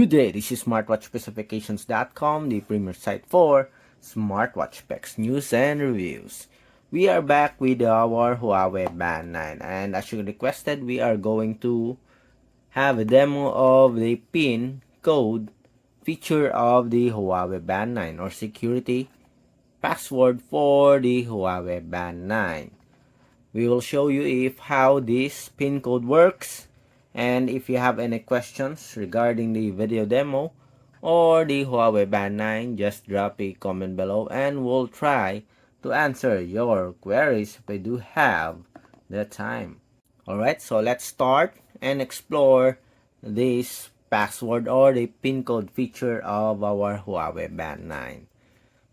Good day, this is smartwatchspecifications.com, the premier site for smartwatch specs, news, and reviews. We are back with our Huawei Band 9, and as you requested, we are going to have a demo of the PIN code feature of the Huawei Band 9 or security password for the Huawei Band 9. We will show you how this PIN code works, and if you have any questions regarding the video demo or the Huawei Band 9, just drop a comment below and we'll try to answer your queries if we do have the time. Alright, so let's start and explore this password or the PIN code feature of our Huawei Band 9.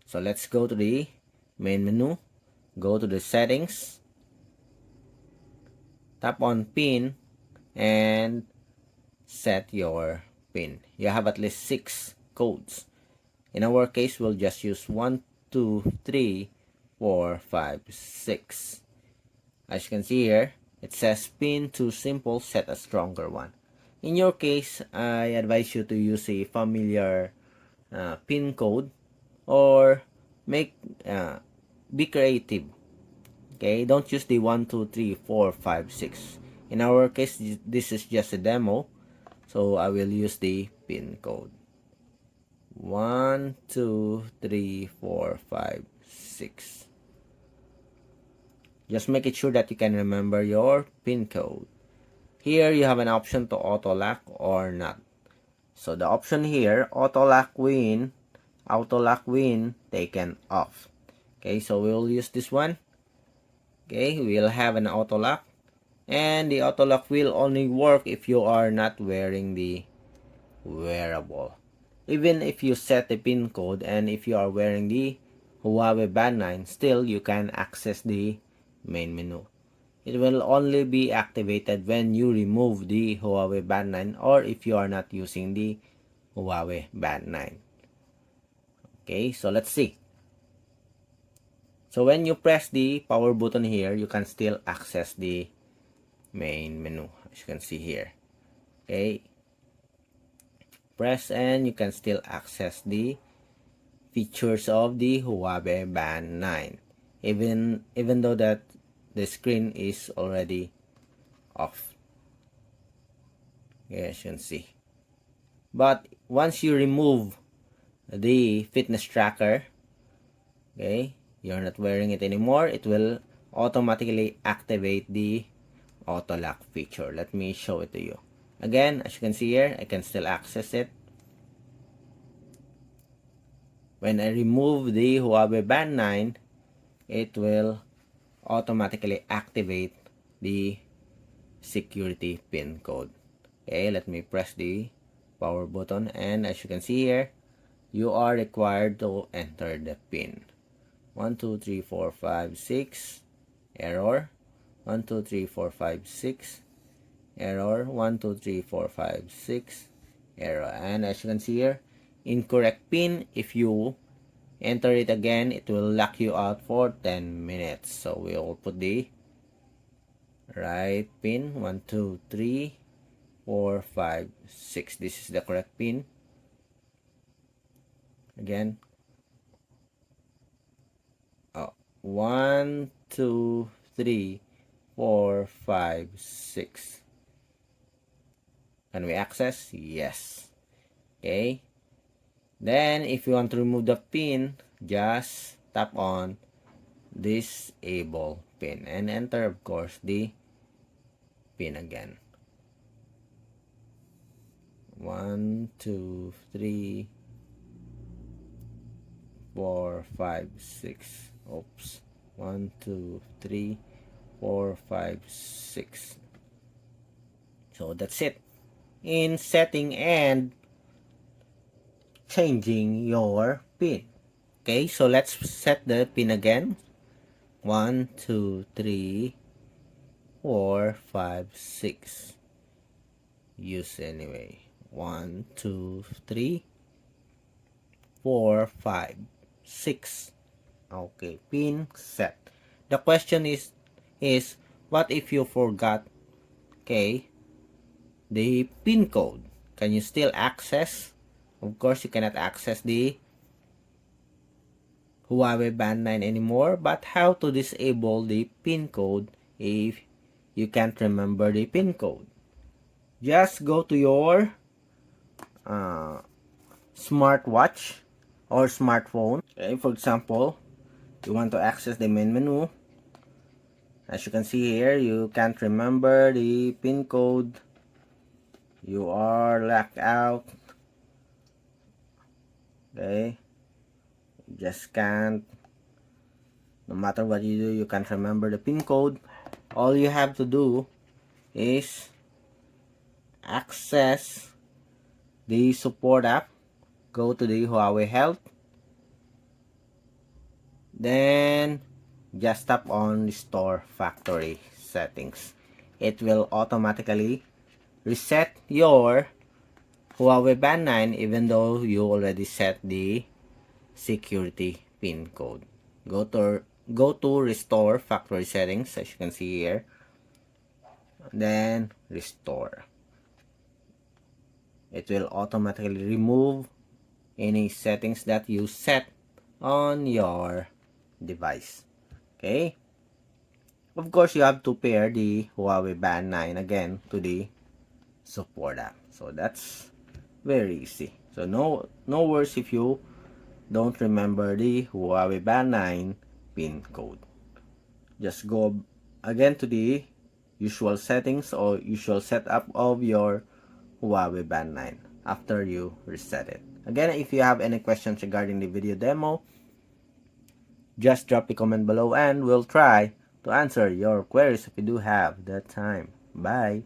So let's go to the main menu, go to the settings, tap on PIN, and set your PIN. You have at least 6 codes. In our case, we'll just use 1, 2, 3, 4, 5, 6. As you can see here, it says PIN too simple, set a stronger one. In your case, I advise you to use a familiar PIN code or be creative. Okay, don't use the 1, 2, 3, 4, 5, 6. In our case, this is just a demo, so I will use the PIN code. 1, 2, 3, 4, 5, 6. Just make it sure that you can remember your PIN code. Here, you have an option to auto lock or not. So the option here, auto lock when taken off. Okay, so we'll use this one. Okay, we'll have an auto lock, and the auto lock will only work if you are not wearing the wearable. Even if you set the PIN code and if you are wearing the Huawei Band 9, still you can access the main menu. It will only be activated when you remove the Huawei Band 9 or if you are not using the Huawei Band 9. Okay, so let's see. So when you press the power button here, you can still access the main menu, as you can see here. Okay, press and you can still access the features of the Huawei Band 9, even though that the screen is already off. Okay, as you can see. But once you remove the fitness tracker, okay, you're not wearing it anymore, it will automatically activate the auto lock feature. Let me show it to you. Again, as you can see here, I can still access it. When I remove the Huawei Band 9, it will automatically activate the security PIN code. Okay, let me press the power button, and as you can see here, you are required to enter the PIN. 1, 2, 3, 4, 5, 6, error. 1, 2, 3, 4, 5, 6, error. 1, 2, 3, 4, 5, 6, error. And as you can see here, incorrect PIN. If you enter it again, it will lock you out for 10 minutes. So we will put the right PIN. 1, 2, 3, 4, 5, 6. This is the correct PIN. Again. 1, 2, 3, 4, 5, 6. Can we access? Yes. Okay. Then, if you want to remove the PIN, just tap on disable PIN and enter, of course, the PIN again. 1, 2, 3, 4, 5, 6. Oops. 1, 2, 3, 4, 5, 6. So that's it. In setting and changing your PIN. Okay, so let's set the PIN again. 1, 2, 3, 4, 5, 6. Use anyway. 1, 2, 3, 4, 5, 6. Okay, PIN set. The question is what if you forgot, okay, the PIN code? Can you still access? Of course, you cannot access the Huawei Band 9 anymore, but how to disable the PIN code if you can't remember the PIN code? Just go to your smartwatch or smartphone. Okay, for example, you want to access the main menu. As you can see here, you can't remember the PIN code. You are locked out. Okay, you just can't. No matter what you do, you can't remember the PIN code. All you have to do is access the support app. Go to the Huawei Health. Then just tap on Restore Factory Settings. It will automatically reset your Huawei Band 9 even though you already set the security PIN code. Go to Restore Factory Settings, as you can see here. Then Restore. It will automatically remove any settings that you set on your device. Okay, of course you have to pair the Huawei Band 9 again to the support app, so that's very easy. So no worries if you don't remember the Huawei Band 9 PIN code. Just go again to the usual settings or usual setup of your Huawei Band 9 after you reset it. Again, if you have any questions regarding the video demo, just drop the comment below and we'll try to answer your queries if you do have that time. Bye!